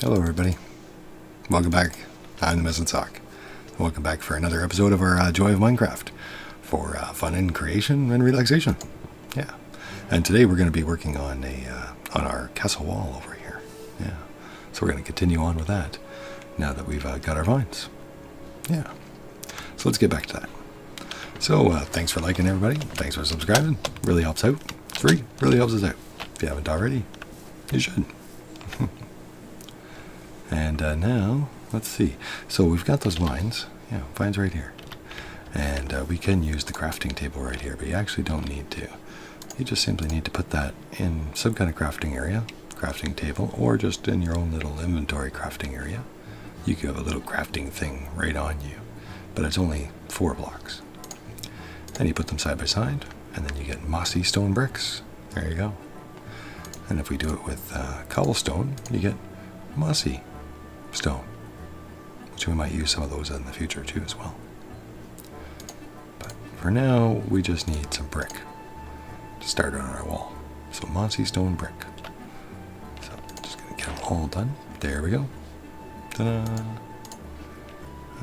Hello everybody, welcome back. I'm the Missing Sock. Welcome back for another episode of our Joy of Minecraft for fun and creation and relaxation. Yeah, and today we're going to be working on our castle wall over here. Yeah, so we're going to continue on with that now that we've got our vines. Yeah, so let's get back to that. So thanks for liking, everybody. Thanks for subscribing. Really helps out. It's free. Really helps us out. If you haven't already, you should. And now, let's see. So we've got those vines. Yeah, vines right here. And we can use the crafting table right here, but you actually don't need to. You just simply need to put that in some kind of crafting area, crafting table, or just in your own little inventory crafting area. You can have a little crafting thing right on you, but it's only 4 blocks. And you put them side by side, and then you get mossy stone bricks. There you go. And if we do it with cobblestone, you get mossy stone, which we might use some of those in the future too as well. But for now, we just need some brick to start on our wall. So mossy stone brick. So just gonna get them all done. There we go. Ta-da!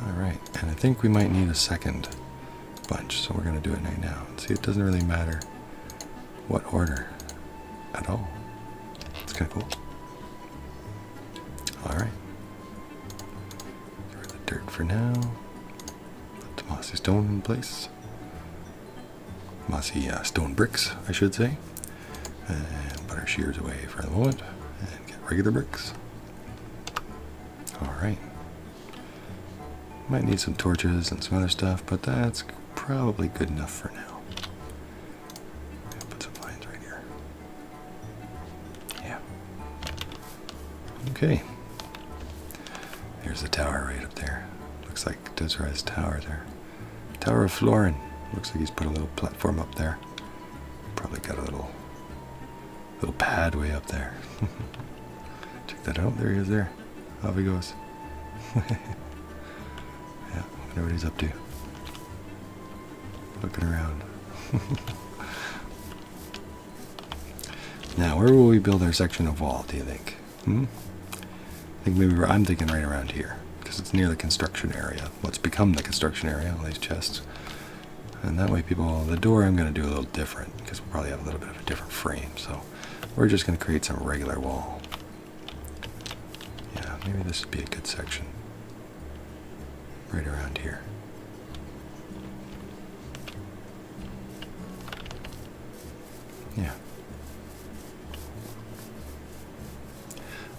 Alright, and I think we might need a second bunch, so we're gonna do it right now. See, it doesn't really matter what order at all. It's kind of cool. Alright. Get rid of the dirt for now. Put the mossy stone in place. Mossy stone bricks, I should say. And put our shears away for the moment. And get regular bricks. Alright. Might need some torches and some other stuff, but that's probably good enough for now. Put some vines right here. Yeah. Okay. There's the tower right up there. Looks like Desirai's tower there. Tower of Florin. Looks like he's put a little platform up there. Probably got a little pad way up there. Check that out. There he is there. Off he goes. Yeah, wonder what he's up to. Looking around. Now, where will we build our section of wall, do you think? I think maybe I'm thinking right around here, because it's near the construction area. What's become the construction area, all these chests. And that way the door I'm going to do a little different, because we'll probably have a little bit of a different frame. So we're just going to create some regular wall. Yeah, maybe this would be a good section. Right around here. Yeah.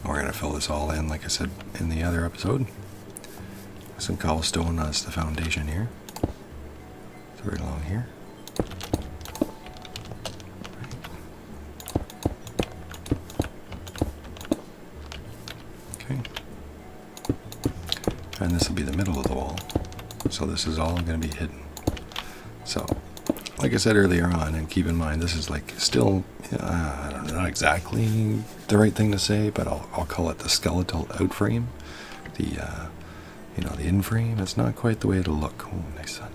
We're going to fill this all in, like I said in the other episode. Some cobblestone as the foundation here. So right along here. Okay. And this will be the middle of the wall. So this is all going to be hidden. So, like I said earlier on, and keep in mind, this is like still, I don't know, not exactly the right thing to say, but I'll call it the skeletal outframe. The, the in-frame. It's not quite the way it'll look. Oh, nice sun.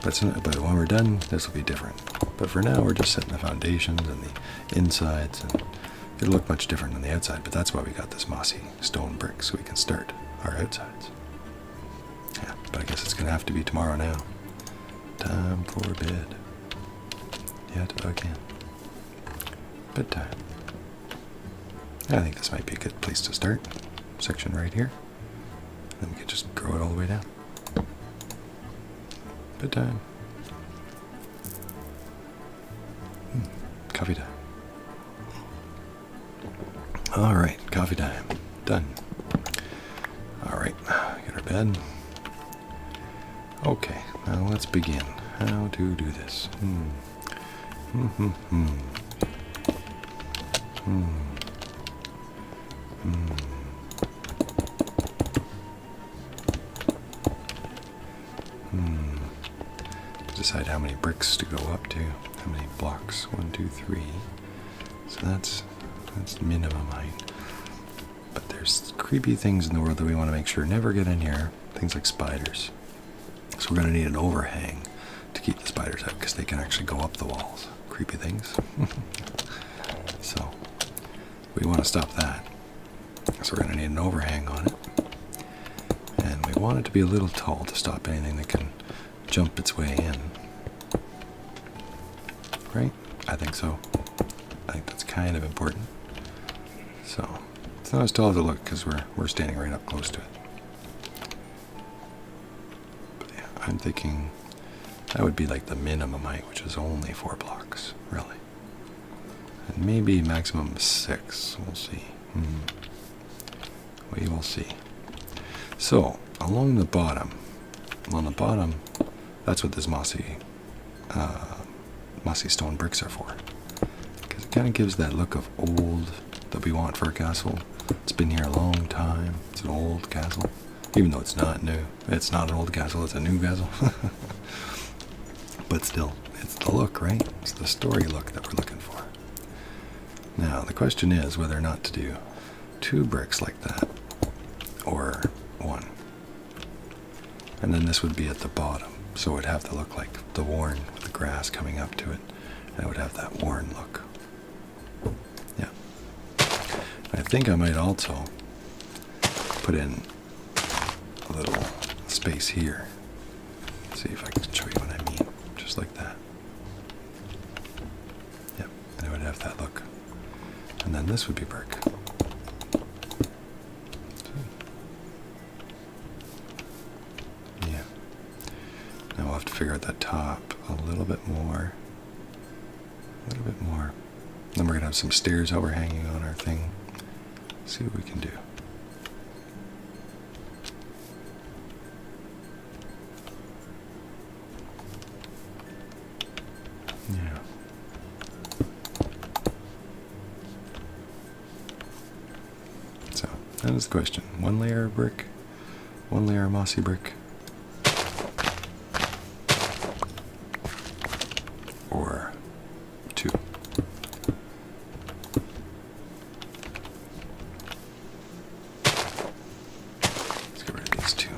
But when we're done, this will be different. But for now, we're just setting the foundations and the insides, and it'll look much different on the outside. But that's why we got this mossy stone brick, so we can start our outsides. Yeah, but I guess it's gonna have to be tomorrow now. Time for bed. Yet again. Bedtime. I think this might be a good place to start. Section right here. Then we can just grow it all the way down. Bedtime. Coffee time. Alright, coffee time. Done. Alright, get our bed. Okay, now let's begin. How to do this. Decide how many bricks to go up to. How many blocks? 1, 2, 3. So that's minimum height. But there's creepy things in the world that we want to make sure never get in here. Things like spiders. So we're going to need an overhang to keep the spiders out, because they can actually go up the walls. Creepy things. So we want to stop that. So we're going to need an overhang on it. And we want it to be a little tall to stop anything that can jump its way in. Right? I think so. I think that's kind of important. So it's not as tall as it looks because we're standing right up close to it. But yeah, I'm thinking that would be like the minimum height, which is only 4 blocks, really. And maybe maximum 6. We'll see. We will see. So along the bottom, on the bottom, that's what this mossy stone bricks are for. Because it kind of gives that look of old that we want for a castle. It's been here a long time. It's an old castle. Even though it's not new. It's not an old castle, it's a new castle. But still, it's the look, right? It's the story look that we're looking for. Now, the question is whether or not to do 2 bricks like that, or 1. And then this would be at the bottom, so it would have to look like the worn with the grass coming up to it, and it would have that worn look. Yeah. I think I might also put in a little space here. See if I can show you what I mean. Just like that. Yep, and it would have that look. And then this would be brick. Yeah. Now we'll have to figure out that top a little bit more. A little bit more. Then we're going to have some stairs overhanging on our thing. See what we can do. Yeah. So, that is the question. 1 layer of brick, 1 layer of mossy brick, or 2. Let's get rid of these 2.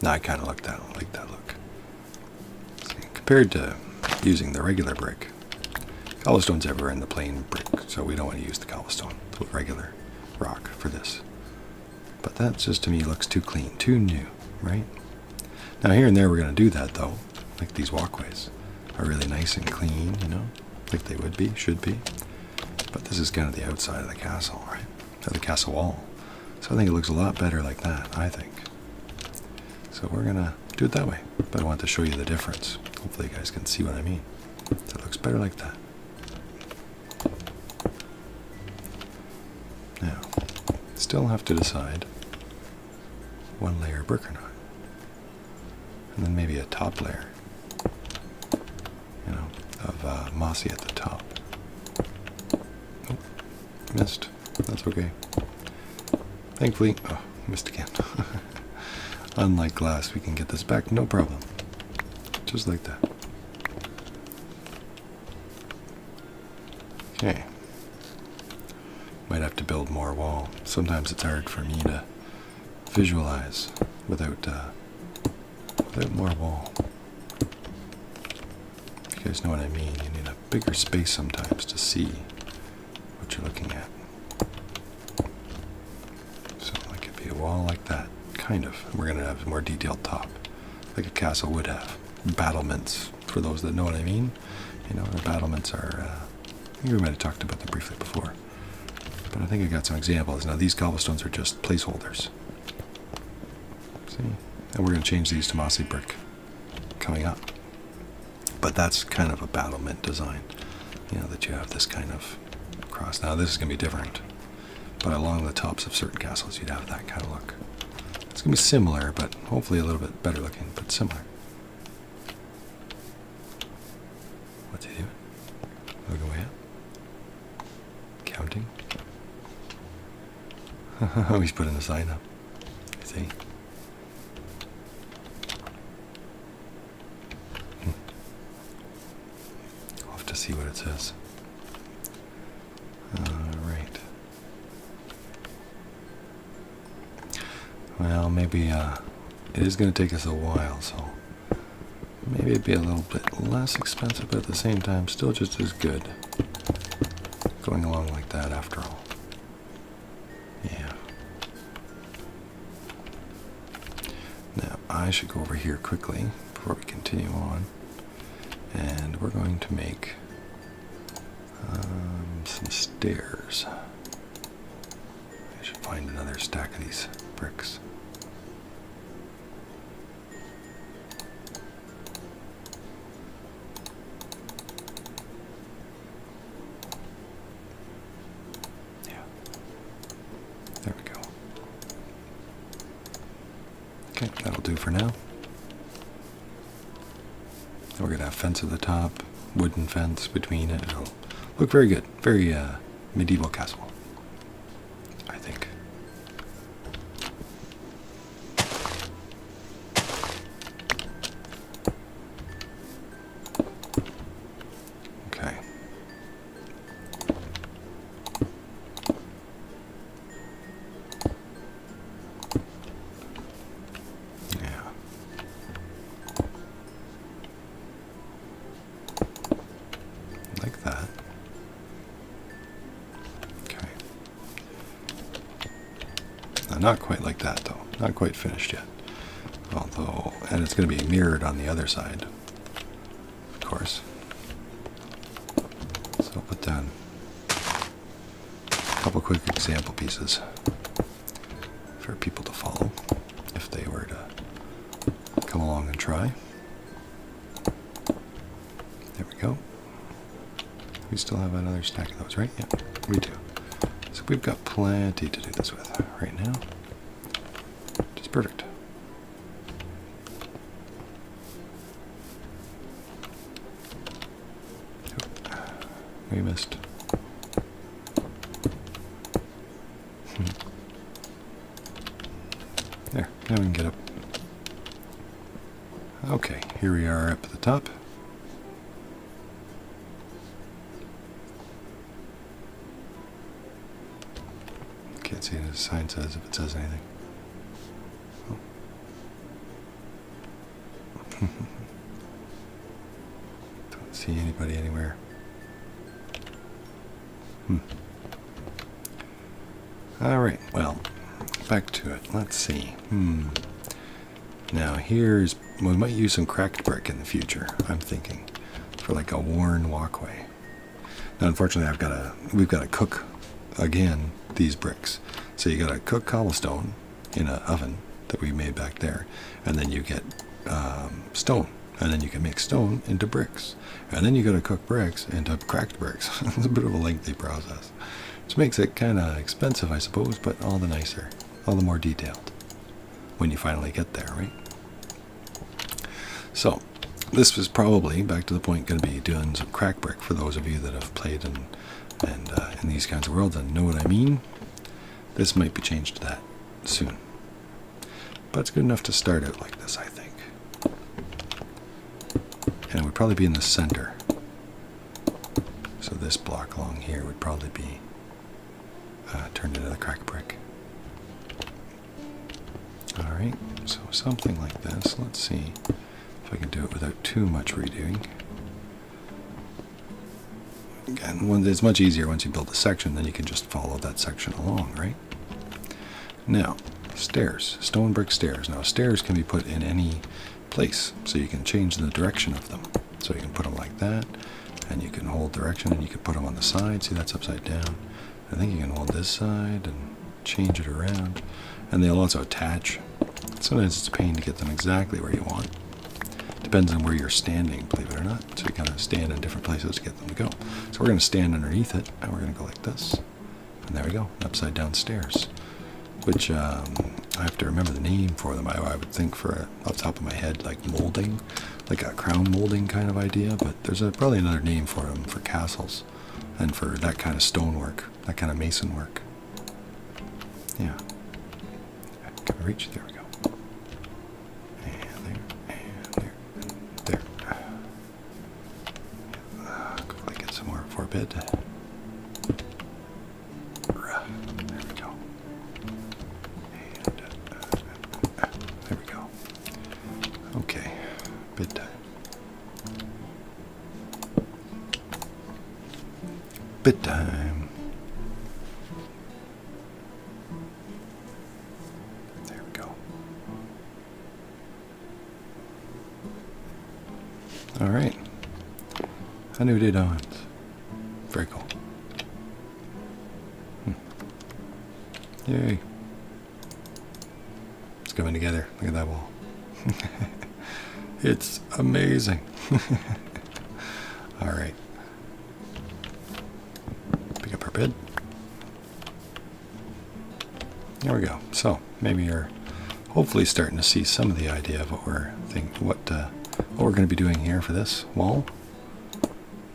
Now I kind of like that look. See, compared to using the regular brick, cobblestone's everywhere in the plain brick, so we don't want to use the cobblestone, the regular rock for this. But that just to me looks too clean, too new, right? Now here and there we're going to do that though, like these walkways are really nice and clean, you know, like they would be, should be. But this is kind of the outside of the castle, right? Of the castle wall. So I think it looks a lot better like that, I think. So we're going to do it that way, but I want to show you the difference. Hopefully you guys can see what I mean. So it looks better like that. Now, still have to decide 1 layer brick or not. And then maybe a top layer, you know, of mossy at the top. Oh, missed. That's okay. Thankfully, oh, missed again. Unlike glass, we can get this back, no problem. Just like that. Okay. Might have to build more wall. Sometimes it's hard for me to visualize without more wall. You guys know what I mean. You need a bigger space sometimes to see what you're looking at. So it could be a wall like that, kind of. And we're going to have a more detailed top, like a castle would have. Battlements, for those that know what I mean. You know, the battlements are, I think we might have talked about them briefly before. But I think I got some examples. Now these cobblestones are just placeholders. See? And we're going to change these to mossy brick coming up. But that's kind of a battlement design. You know, that you have this kind of cross. Now this is going to be different. But along the tops of certain castles you'd have that kind of look. It's going to be similar, but hopefully a little bit better looking, but similar. What's he doing? Looking way up? Counting? Oh, he's putting the sign up. You see? I'll have to see what it says. Right. Well, maybe it is going to take us a while, so maybe it'd be a little bit less expensive, but at the same time, still just as good. Going along like that after all. Now, I should go over here quickly before we continue on. And we're going to make some stairs. I should find another stack of these bricks. Yeah. There we go. Okay, that'll do for now. We're going to have fence at the top, wooden fence between it. It'll look very good. Very medieval castle, I think. Okay. Yeah. Like that. Okay. Now, not quite like that, though. Not quite finished yet. Although, and it's going to be mirrored on the other side, of course. So I'll put down a couple quick example pieces for people to follow if they were to come along and try. There we go. We still have another stack of those, right? Yeah, we do. So we've got plenty to do this with right now. Just perfect. We missed. There, now we can get up. Okay, here we are up at the top. Can't see what the sign says, if it says anything. Oh. Don't see anybody anywhere. Alright, well, back to it. Let's see. Now here's, we might use some cracked brick in the future, I'm thinking, for like a worn walkway. Now unfortunately we've got to cook, again, these bricks. So you got to cook cobblestone in an oven that we made back there, and then you get stone, and then you can make stone into bricks, and then you got to cook bricks into cracked bricks. It's a bit of a lengthy process, which makes it kind of expensive, I suppose, but all the nicer, all the more detailed when you finally get there, right? So this was probably, back to the point, going to be doing some cracked brick for those of you that have played in these kinds of worlds and know what I mean. This might be changed to that soon, but it's good enough to start out like this, I think. And it would probably be in the center. So this block along here would probably be turned into the cracked brick. Alright, so something like this. Let's see if I can do it without too much redoing. Again, it's much easier once you build a section, then you can just follow that section along, right? Now, stairs, stone brick stairs. Now, stairs can be put in any place, so you can change the direction of them. So you can put them like that, and you can hold direction, and you can put them on the side. See, that's upside down. I think you can hold this side and change it around, and they'll also attach. Sometimes it's a pain to get them exactly where you want. Depends on where you're standing, believe it or not. So you kind of stand in different places to get them to go. So we're going to stand underneath it, and we're going to go like this. And there we go, upside down stairs. Which, I have to remember the name for them. I would think for, off the top of my head, like molding. Like a crown molding kind of idea. But there's probably another name for them, for castles. And for that kind of stonework, that kind of mason work. Yeah. Can we reach? There we go. And there, and there, and there. Quickly get some more for a bit. There we go. And there we go. Okay, bit time. Bit time. There we go. All right. A new day dawns. Very cool. Yay. It's coming together. Look at that wall. It's amazing. All right. Pick up our bed. There we go. So maybe you're hopefully starting to see some of the idea of what we're going to be doing here for this wall.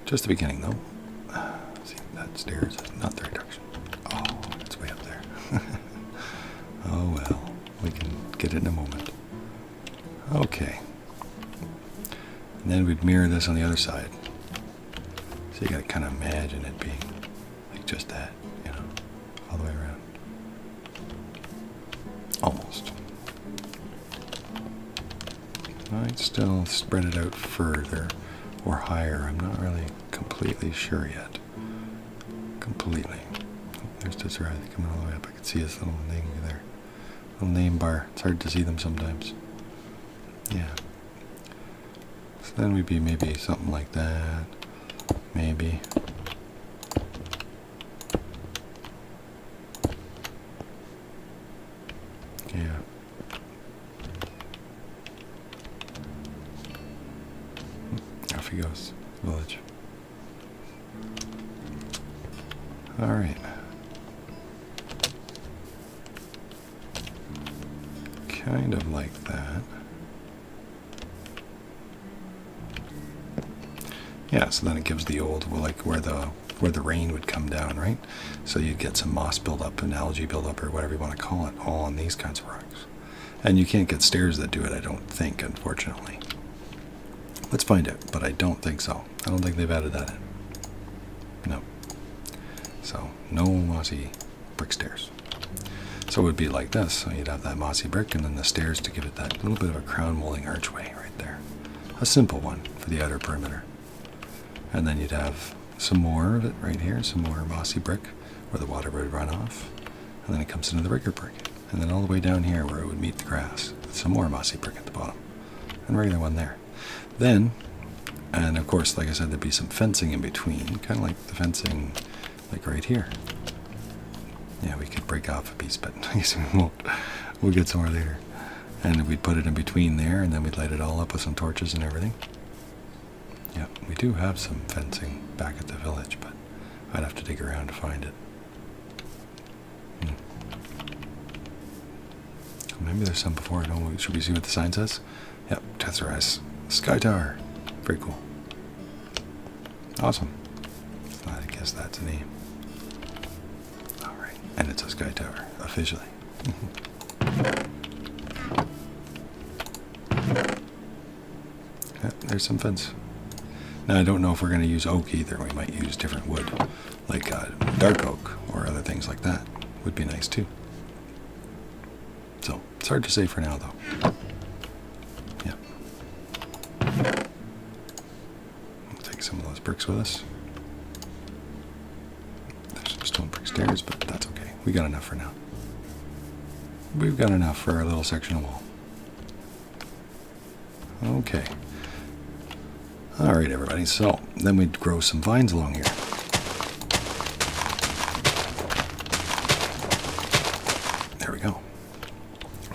Just the beginning, though. See, that stairs is not the right direction. Oh, it's way up there. Oh well, we can get it in a moment. Okay. And then we'd mirror this on the other side. So you gotta kind of imagine it being like just that, you know, all the way around. Almost. Might still spread it out further or higher. I'm not really completely sure yet. Completely. Oh, there's Desiree coming all the way up. I can see his little name there. Little name bar. It's hard to see them sometimes. Yeah. So then we'd be maybe something like that. Maybe. Yeah. Off he goes. Village. Alright. Kind of like that. Yeah, so then it gives the old, well, like where the rain would come down, right? So you'd get some moss buildup and algae buildup or whatever you want to call it, all on these kinds of rocks. And you can't get stairs that do it, I don't think, unfortunately. Let's find out, but I don't think so. I don't think they've added that in. No. So, no mossy brick stairs. So it would be like this. So you'd have that mossy brick and then the stairs to give it that little bit of a crown molding archway right there. A simple one for the outer perimeter. And then you'd have some more of it right here, some more mossy brick where the water would run off. And then it comes into the regular brick. And then all the way down here where it would meet the grass, with some more mossy brick at the bottom. And a regular one there. Then, and of course, like I said, there'd be some fencing in between, kind of like the fencing like right here. Yeah, we could break off a piece, but I guess we won't. We'll get somewhere later. And we'd put it in between there, and then we'd light it all up with some torches and everything. Yeah, we do have some fencing back at the village, but I'd have to dig around to find it. Maybe there's some before. No, should we see what the sign says? Yep, Tesseract Sky Tower. Very cool. Awesome. I guess that's a name. Alright, and it's a Sky Tower, officially. Yeah, there's some fence. Now, I don't know if we're going to use oak either. We might use different wood, like dark oak or other things like that. Would be nice too. So, it's hard to say for now, though. Yeah. We'll take some of those bricks with us. There's some stone brick stairs, but that's okay. We got enough for now. We've got enough for our little section of wall. Okay. Alright, everybody. So, then we'd grow some vines along here. There we go.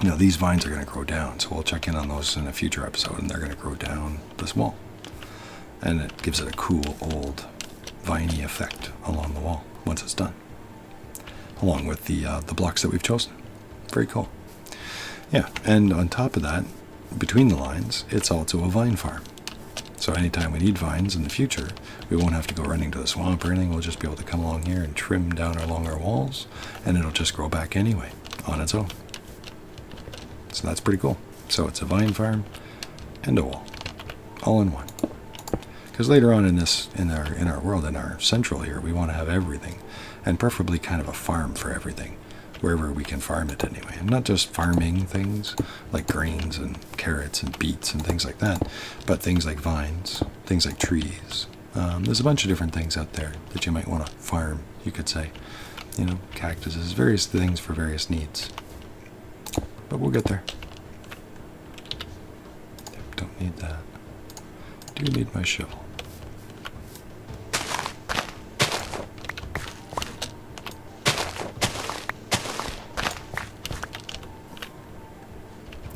Now, these vines are going to grow down, so we'll check in on those in a future episode, and they're going to grow down this wall. And it gives it a cool, old, viney effect along the wall once it's done. Along with the blocks that we've chosen. Very cool. Yeah, and on top of that, between the lines, it's also a vine farm. So anytime we need vines in the future, we won't have to go running to the swamp or anything. We'll just be able to come along here and trim down along our walls, and it'll just grow back anyway, on its own. So that's pretty cool. So it's a vine farm and a wall, all in one. Because later on in our world, in our central here, we want to have everything, and preferably kind of a farm for everything, wherever we can farm it anyway. And not just farming things like grains and carrots and beets and things like that, but things like vines, things like trees. There's a bunch of different things out there that you might want to farm, you could say. You know, cactuses, various things for various needs. But we'll get there. Don't need that. do need my shovel.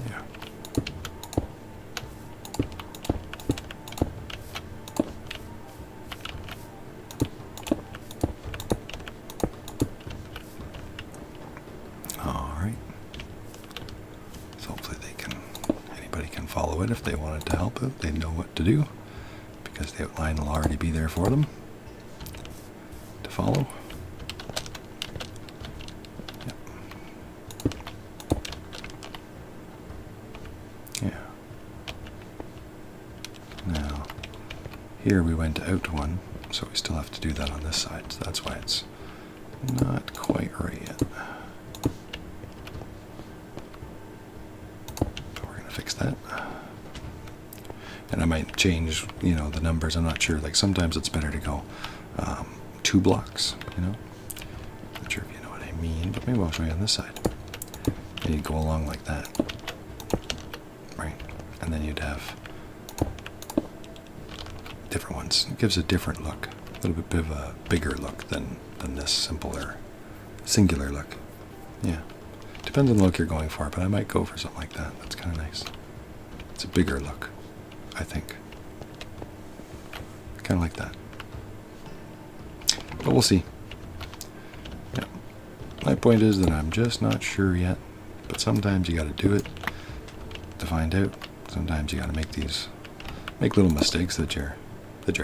Yeah. All right. So hopefully anybody can follow it if they wanted to help it. They know what to do because the outline will already be there for them to follow. Yep. Yeah. Now, here we went out one, so we still have to do that on this side. So that's why it's not quite right yet. Fix that. And I might change, the numbers. I'm not sure. Like sometimes it's better to go 2 blocks, Not sure if you know what I mean, but maybe I'll show you on this side. And you'd go along like that. Right? And then you'd have different ones. It gives a different look. A little bit of a bigger look than this singular look. Yeah. Depends on the look you're going for, but I might go for something like that. That's kind of nice. It's a bigger look, I think. Kind of like that. But we'll see. Yeah. My point is that I'm just not sure yet. But sometimes you got to do it to find out. Sometimes you got to make little mistakes that you're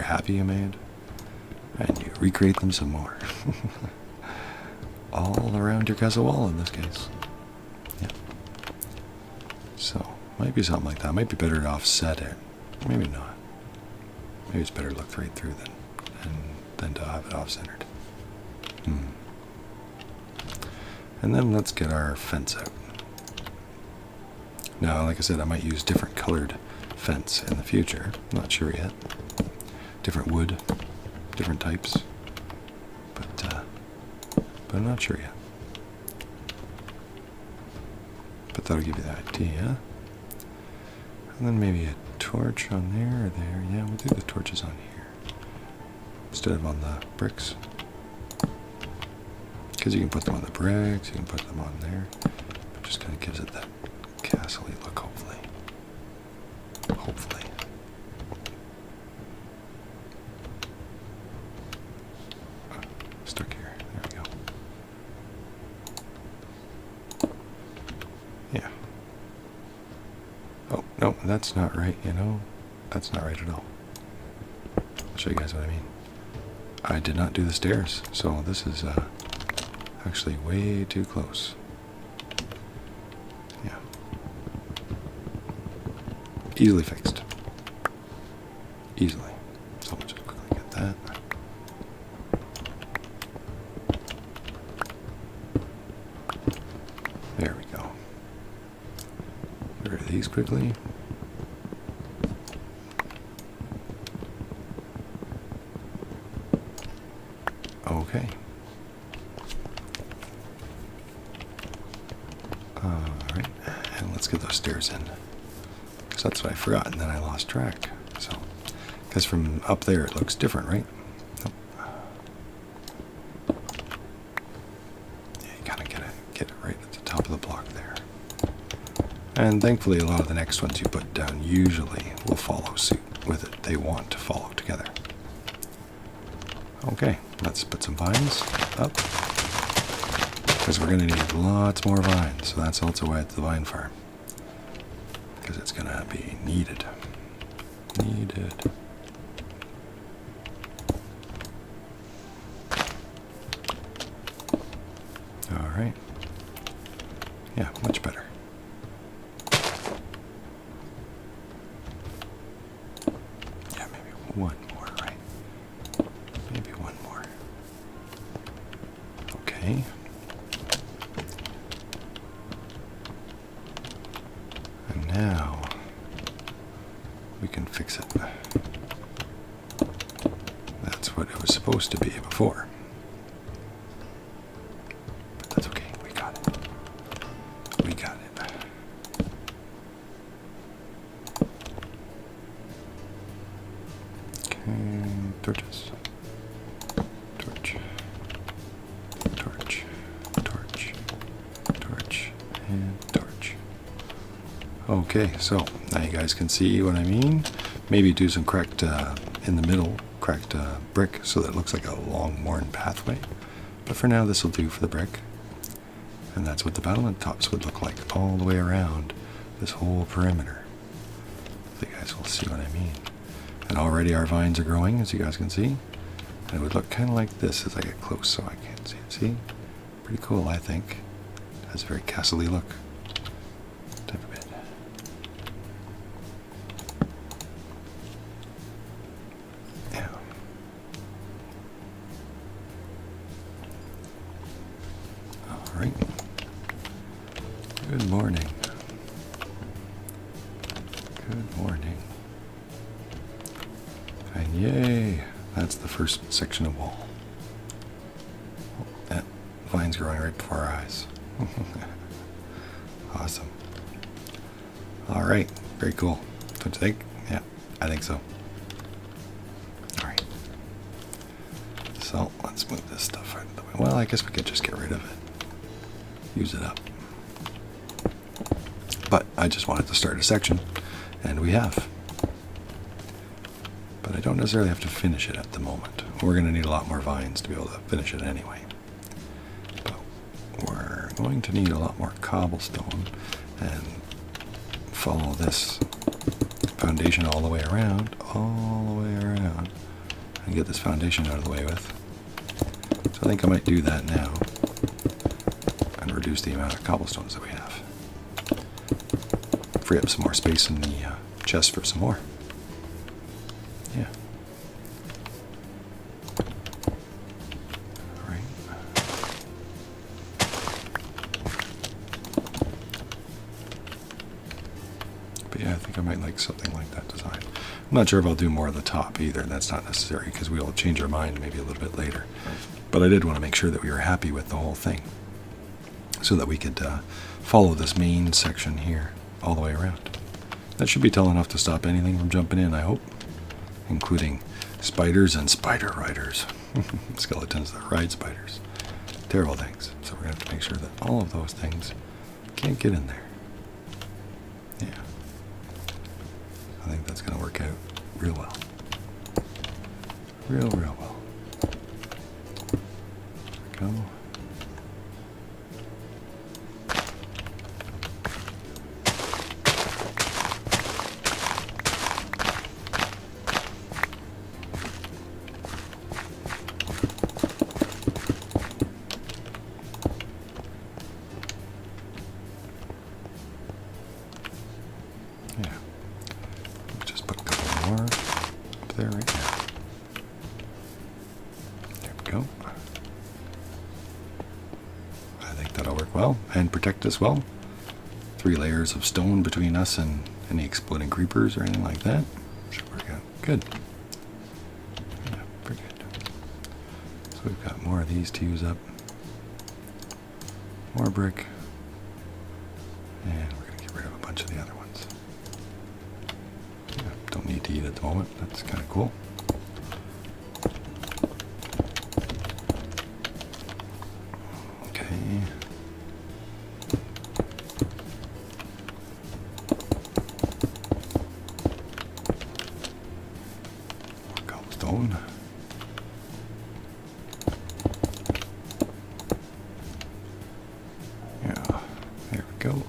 happy you made, and you recreate them some more. All around your castle wall in this case. Yeah. So, might be something like that. Might be better to offset it. Maybe not. Maybe it's better to look right through than to have it off-centered. And then let's get our fence out. Now, like I said, I might use different colored fence in the future. Not sure yet. Different wood, different types. But I'm not sure yet. But that'll give you the idea. And then maybe a torch on there or there. Yeah, we'll do the torches on here instead of on the bricks. Because you can put them on the bricks, you can put them on there. It just kind of gives it that castle-y look, hopefully. Hopefully. Stuck here. There we go. Yeah. Oh, no, that's not right, That's not right at all. I'll show you guys what I mean. I did not do the stairs, so this is actually way too close. Yeah. Easily fixed. Easily. So I'll just quickly get that. There we go. Get rid of these quickly. Okay. Alright, and let's get those stairs in. Because that's what I forgot, and then I lost track. So, because from up there it looks different, right? Nope. Yeah, you gotta get it right at the top of the block there. And thankfully a lot of the next ones you put down usually will follow suit with it. They want to follow together. Okay, let's put some vines up. Because we're going to need lots more vines. So that's also why it's the vine farm. Because it's going to be needed. Needed. Alright. Yeah, much better. Yeah, maybe one more, right? Maybe one more. Okay. And now we can fix it. That's what it was supposed to be before. But that's okay. We got it. We got it. torches. Torch. Torch. Torch. Torch. And torch. Okay, so now you guys can see what I mean. Maybe do some cracked, in the middle, cracked brick so that it looks like a long worn pathway. But for now, this will do for the brick. And that's what the battlement tops would look like all the way around this whole perimeter. You guys will see what I mean. And already our vines are growing, as you guys can see. And it would look kind of like this as I get close, so I can't see it. See? Pretty cool, I think. It has a very castle-y look. Type of bit. Yeah. All right. Good morning. Good morning. And yay, that's the first section of wall. Oh, that vine's growing right before our eyes. Awesome. All right, very cool. Don't you think? Yeah, I think so. All right. So let's move this stuff out of the way. Well, I guess we could just get rid of it. Use it up. But I just wanted to start a section. And we have. But I don't necessarily have to finish it at the moment. We're going to need a lot more vines to be able to finish it anyway. But we're going to need a lot more cobblestone and follow this foundation all the way around, and get this foundation out of the way with. So I think I might do that now and reduce the amount of cobblestones that we have. Free up some more space in the chest for some more. Yeah. All right. But yeah, I think I might like something like that design. I'm not sure if I'll do more of the top either. That's not necessary because we'll change our mind maybe a little bit later. But I did want to make sure that we were happy with the whole thing so that we could follow this main section here all the way around. That should be tall enough to stop anything from jumping in, I hope, including spiders and spider riders. Skeletons that ride spiders. Terrible things. So we're going to have to make sure that all of those things can't get in there. Yeah. I think that's going to work out real well. Real well. There we go. There, right now. There we go. I think that'll work well and protect us well. 3 layers of stone between us and any exploding creepers or anything like that. Should work out good. Yeah, pretty good. So we've got more of these to use up. More brick. And we're going to get rid of a bunch of the other ones. Don't need to eat at the moment. That's kind of cool. Okay. More cobblestone. Yeah, there we go.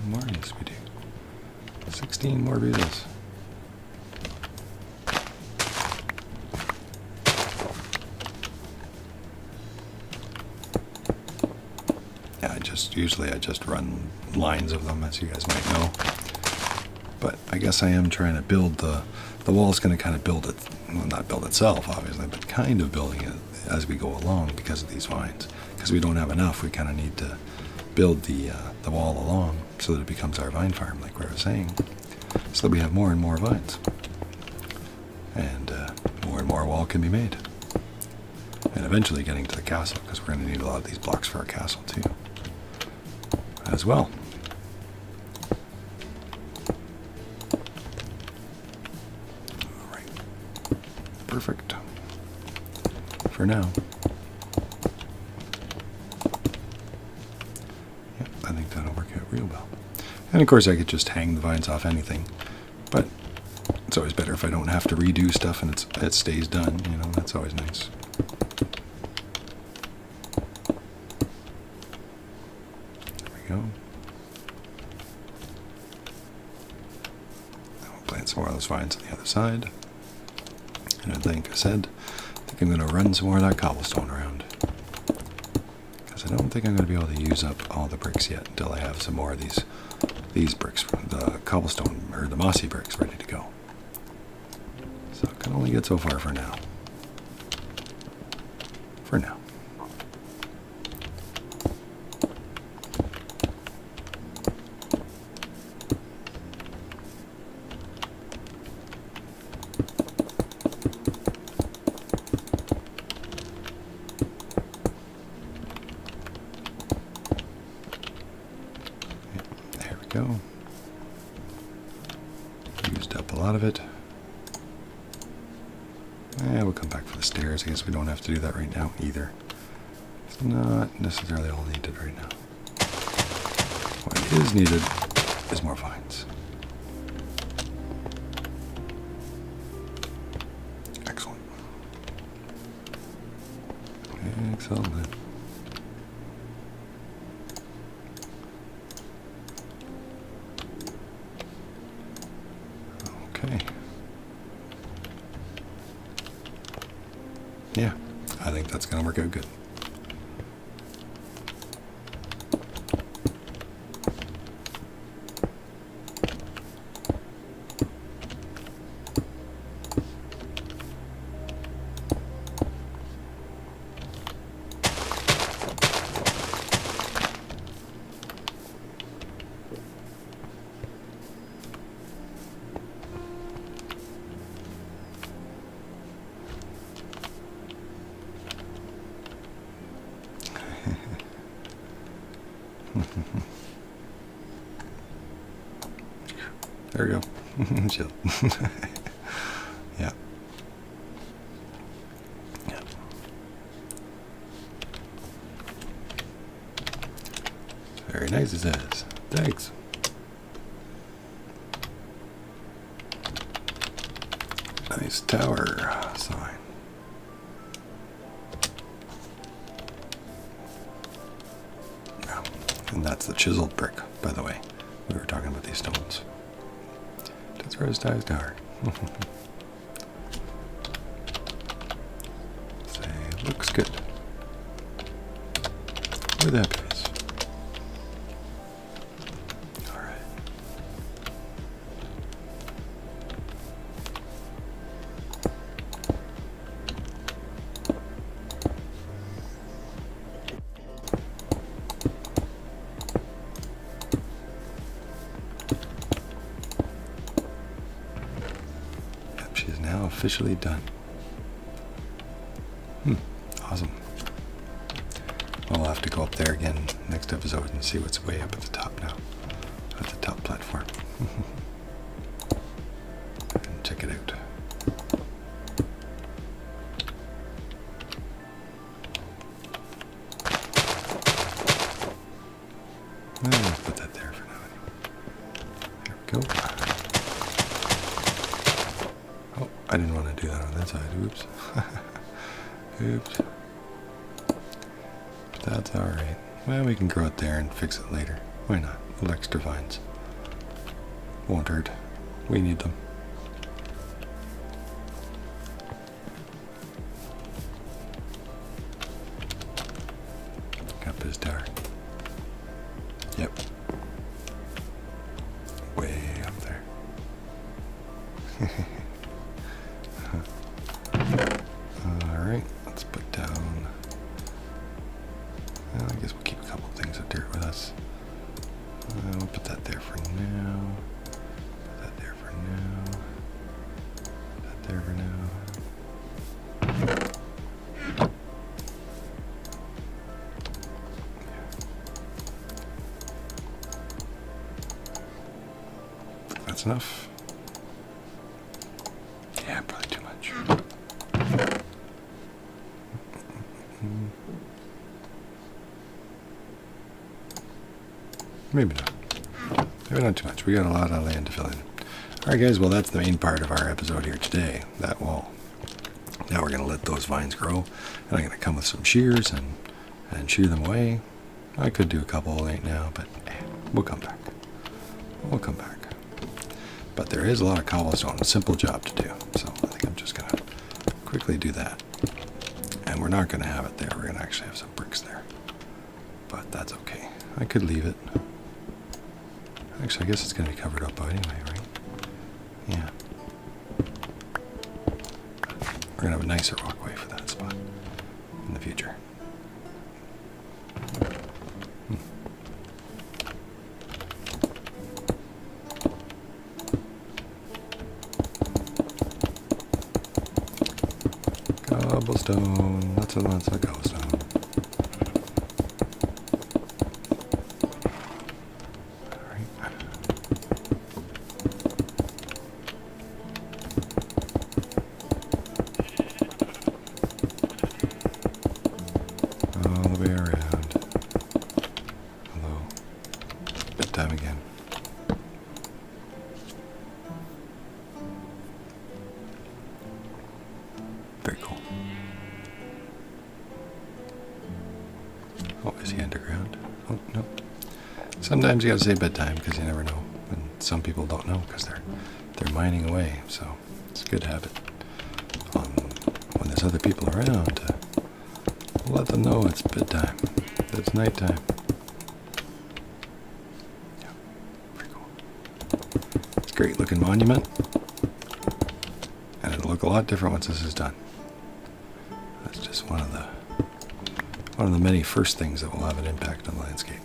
More, yes we do. 16 more beetles. Yeah, I just run lines of them, as you guys might know. But I guess I am trying to build the wall's going to kind of build it, well, not build itself obviously, but kind of building it as we go along because of these vines. Because we don't have enough, we kind of need to build the wall along so that it becomes our vine farm, like I was saying, so that we have more and more vines, and more wall can be made. And eventually getting to the castle, because we're going to need a lot of these blocks for our castle too, as well. All right, perfect for now. Yep, I think that'll work out real well. And of course I could just hang the vines off anything, but it's always better if I don't have to redo stuff and it stays done, you know, that's always nice. Go. I'll plant some more of those vines on the other side. And I think I'm going to run some more of that cobblestone around. Because I don't think I'm going to be able to use up all the bricks yet until I have some more of these bricks, the cobblestone, or the mossy bricks ready to go. So I can only get so far for now. For now. Go. Used up a lot of it. We'll come back for the stairs. I guess we don't have to do that right now either. It's not necessarily all needed right now. What is needed is more vines. Excellent. Excellent. Okay. Yeah, I think that's going to work out good. There we go. Chill. Yeah. Yeah. Very nice, it says. Thanks. Nice tower sign. Yeah. And that's the chiseled brick, by the way. We were talking about these stones. That's Rose Dives Tower. Say, looks good. We're the happy face. Alright. She is now officially done. Awesome. I'll have to go up there again next episode and see what's way up at the top now. At the top platform. And check it out. Let's put that there for now. There we go. Oh, I didn't want to do that on that side. Oops. Oops. But that's alright. Well, we can grow it there and fix it later. Why not? Little extra vines. Won't hurt. We need them. Up his tower. Yep. Way up there. Alright, let's put down... Well, I guess we'll keep a couple of things of dirt with us. We'll put that there for now. Put that there for now. that's enough. Yeah, probably too much. Maybe not. Maybe not too much. We got a lot of land to fill in. Alright guys, well that's the main part of our episode here today. That wall. Now we're going to let those vines grow. And I'm going to come with some shears and shear them away. I could do a couple right now, but we'll come back. We'll come back. But there is a lot of cobblestone. A simple job to do. So I think I'm just going to quickly do that. And we're not going to have it there. We're going to actually have some bricks there. But that's okay. I could leave it. Actually, I guess it's going to be covered up anyway, right? Yeah. We're going to have a nicer walkway for that spot in the future. Cobblestone. Lots and lots of cobblestone. Very cool. Oh, is he underground? Oh, no. Sometimes you gotta say bedtime because you never know. And some people don't know because they're mining away. So it's a good habit. When there's other people around, let them know it's bedtime. That it's nighttime. Yeah, pretty cool. It's a great looking monument. And it'll look a lot different once this is done. That's just one of the many first things that will have an impact on the landscape.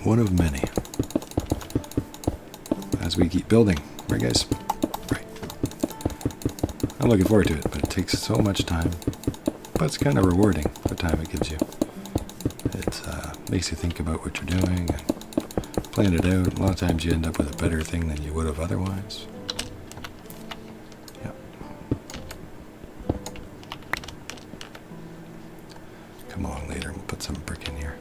One of many. As we keep building. Right, guys? Right. I'm looking forward to it, but it takes so much time. But it's kind of rewarding, the time it gives you. It makes you think about what you're doing and plan it out. A lot of times you end up with a better thing than you would have otherwise. Come along later and we'll put some brick in here.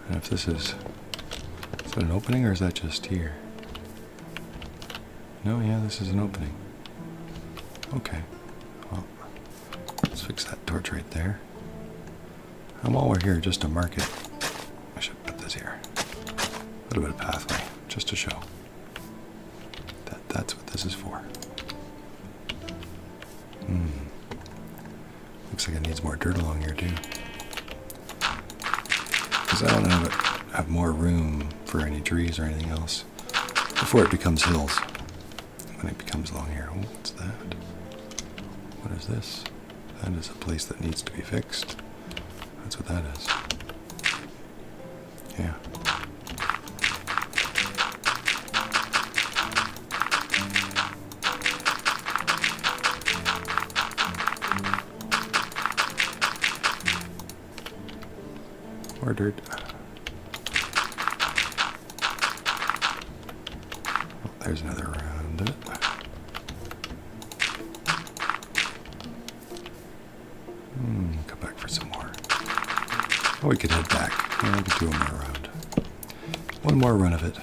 And if this is that an opening or is that just here? No, yeah, this is an opening. Okay. Well, let's fix that torch right there. And while we're here, just to mark it, I should put this here. A little bit of pathway, just to show. That's what this is for. Looks like it needs more dirt along here too. Because I don't have more room for any trees or anything else before it becomes hills. When it becomes along here. Oh, what's that? What is this? That is a place that needs to be fixed. That's what that is. Yeah. More dirt. Oh, there's another around it. Come back for some more. Oh, we could head back. We could do one more round. One more run of it.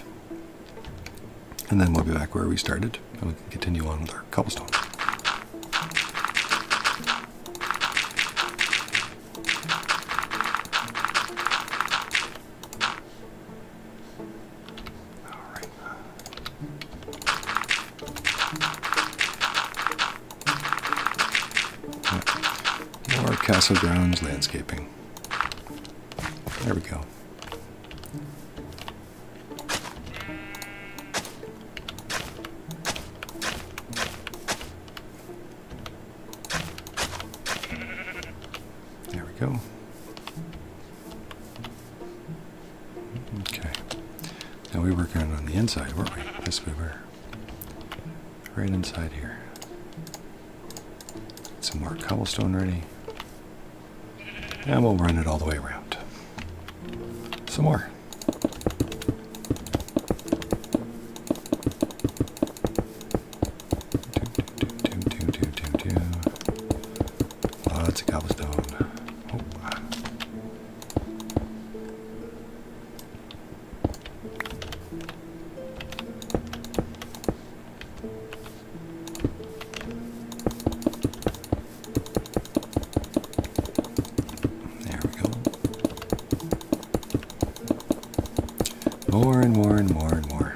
And then we'll be back where we started. And we can continue on with our cobblestone. Castle grounds landscaping. There we go. There we go. Okay. Now we were working on the inside, weren't we? Yes, we were. Right inside here. Get some more cobblestone ready. And we'll run it all the way around. Some more. Lots of cobblestone. Oh. There we go. More and more and more and more.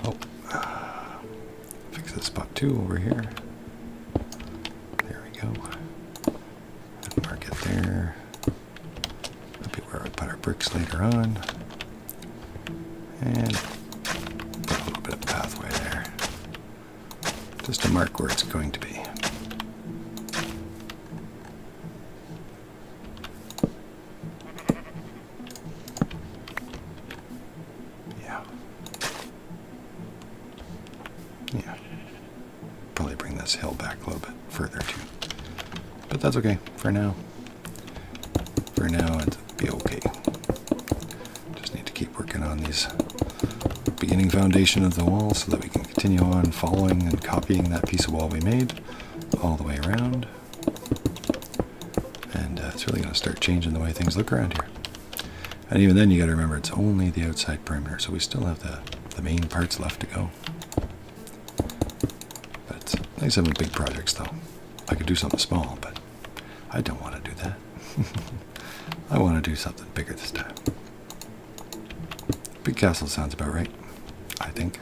Oh. Fix this spot too over here. There we go. Mark it there. That'll be where we put our bricks later on. And put a little bit of pathway there. Just to mark where it's going to be. Yeah. Yeah. Probably bring this hill back a little bit further too. But that's okay for now. For now, it'll be okay. Just need to keep working on these beginning foundation of the wall so that we can continue on following and copying that piece of wall we made all the way around. And it's really going to start changing the way things look around here. And even then, you got to remember it's only the outside perimeter, so we still have the main parts left to go. But it's nice having big projects, though. I could do something small, but I don't want to do that. I want to do something bigger this time. Big castle sounds about right, I think.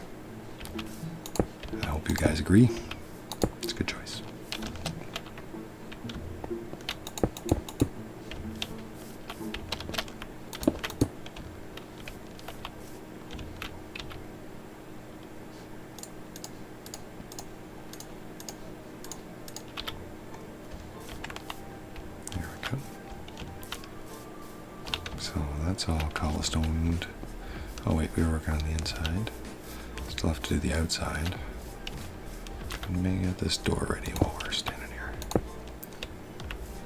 I hope you guys agree. It's a good choice. So that's all cobblestoned. Oh wait, we were working on the inside. Still have to do the outside. And maybe get this door ready while we're standing here.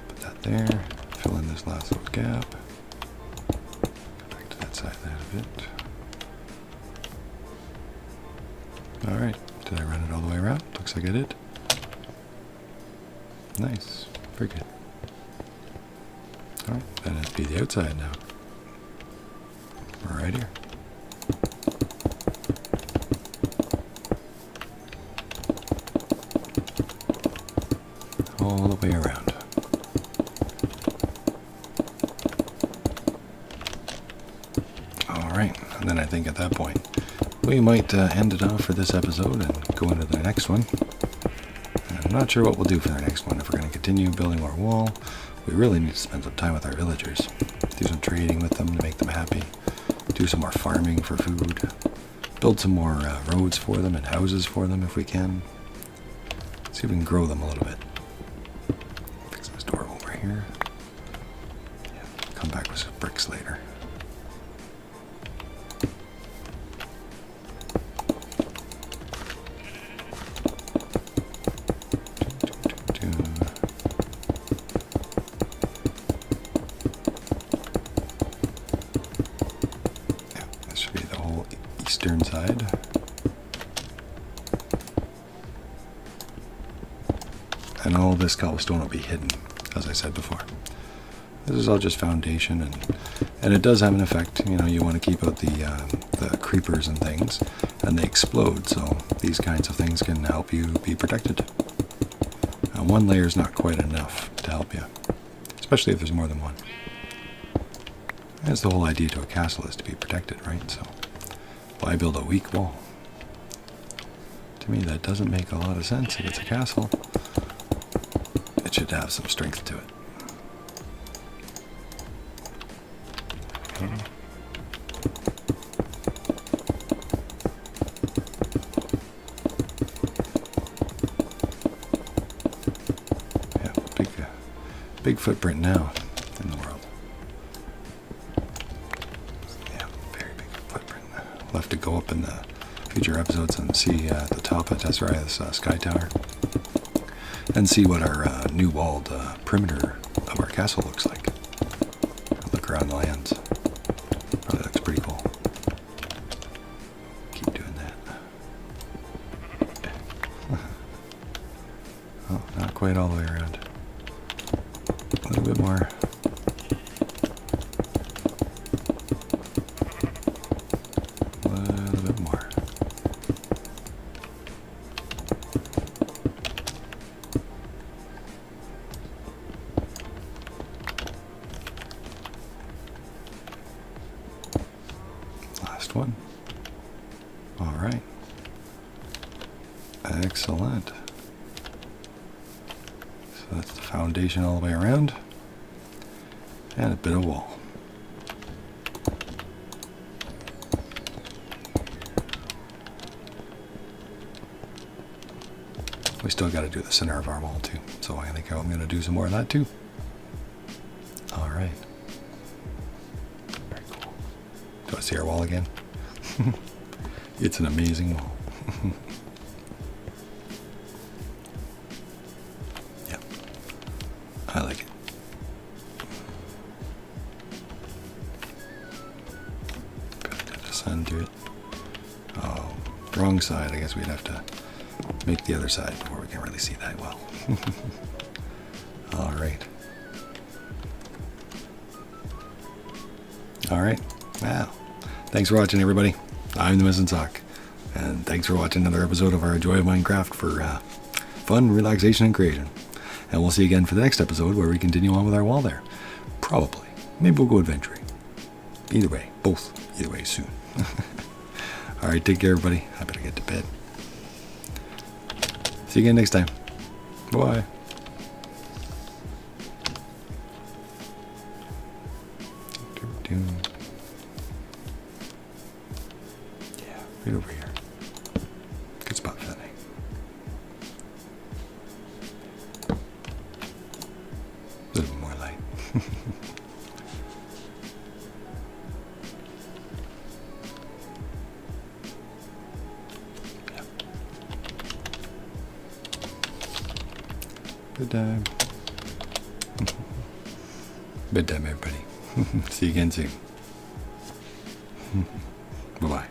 Put that there. Fill in this last little gap. Go back to that side of that a bit. Alright, did I run it all the way around? Looks like I did. Nice, very good. Alright, that has to be the outside now. Right here. All the way around. Alright, and then I think at that point we might end it off for this episode and go into the next one. I'm not sure what we'll do for the next one. If we're going to continue building our wall, we really need to spend some time with our villagers. Do some trading with them to make them happy. Do some more farming for food. Build some more roads for them and houses for them if we can. See if we can grow them a little bit. Fix this door over here. Yeah, come back with some bricks later. Eastern side. And all this cobblestone will be hidden, as I said before. This is all just foundation, and it does have an effect. You know, you want to keep out the creepers and things, and they explode, so these kinds of things can help you be protected. One layer is not quite enough to help you, especially if there's more than one. That's the whole idea to a castle, is to be protected, right? So why build a weak wall? To me, that doesn't make a lot of sense. If it's a castle, it should have some strength to it. Okay. Yeah, big footprint now in the world. We'll have to go up in the future episodes and see the top of Tesserae's sky tower and see what our new walled perimeter of our castle looks like. Look around the lands. Probably looks pretty cool. Keep doing that. Oh, not quite all the way around. A little bit more. A little bit more. Last one. All right. Excellent. So that's the foundation all the way around. And a bit of wall. We still got to do the center of our wall too. So I think I'm going to do some more of that too. All right. Very cool. Do I see our wall again? It's an amazing wall. Yeah. I like it. Just undo it. Oh, wrong side. I guess we'd have to make the other side before we can really see that well. All right. All right. Wow. Thanks for watching, everybody. I'm the Missing Sock, and thanks for watching another episode of our Joy of Minecraft for fun, relaxation, and creation. And we'll see you again for the next episode where we continue on with our wall there. Probably. Maybe we'll go adventuring. Either way. Both. Either way soon. All right. Take care, everybody. I better get to bed. See you again next time. Bye. Yeah, right over here. Good spot for that night. A little bit more light. Yeah. Bedtime. Bedtime, everybody. See you again soon. Bye-bye.